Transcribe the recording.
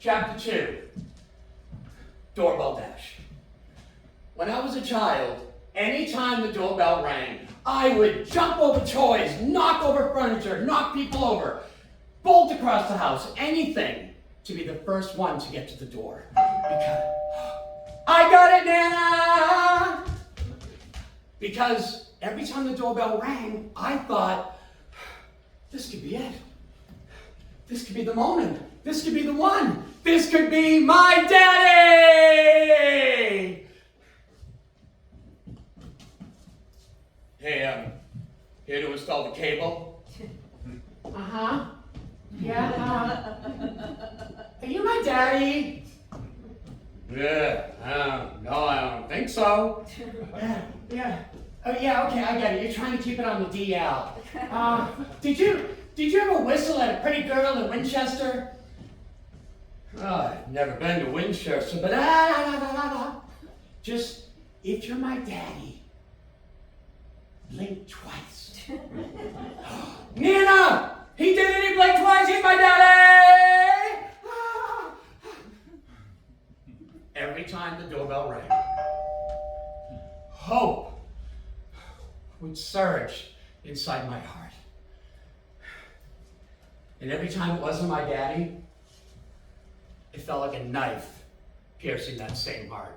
Chapter 2, Doorbell Dash. When I was a child, anytime the doorbell rang, I would jump over toys, knock over furniture, knock people over, bolt across the house, anything to be the first one to get to the door. Because, I got it, Nana! Because every time the doorbell rang, I thought, this could be it. This could be the moment. This could be the one. This could be my daddy! Hey, here to install the cable? Uh-huh. Yeah, Are you my daddy? Yeah, no, I don't think so. Yeah. Oh, yeah, okay, I get it. You're trying to keep it on the DL. Did you ever whistle at a pretty girl in Winchester? Oh, I've never been to Winchester, but just, if you're my daddy, blink twice. Nana! He did it! He blinked twice! He's my daddy! Every time the doorbell rang, hope would surge inside my heart. And every time it wasn't my daddy, it felt like a knife piercing that same heart.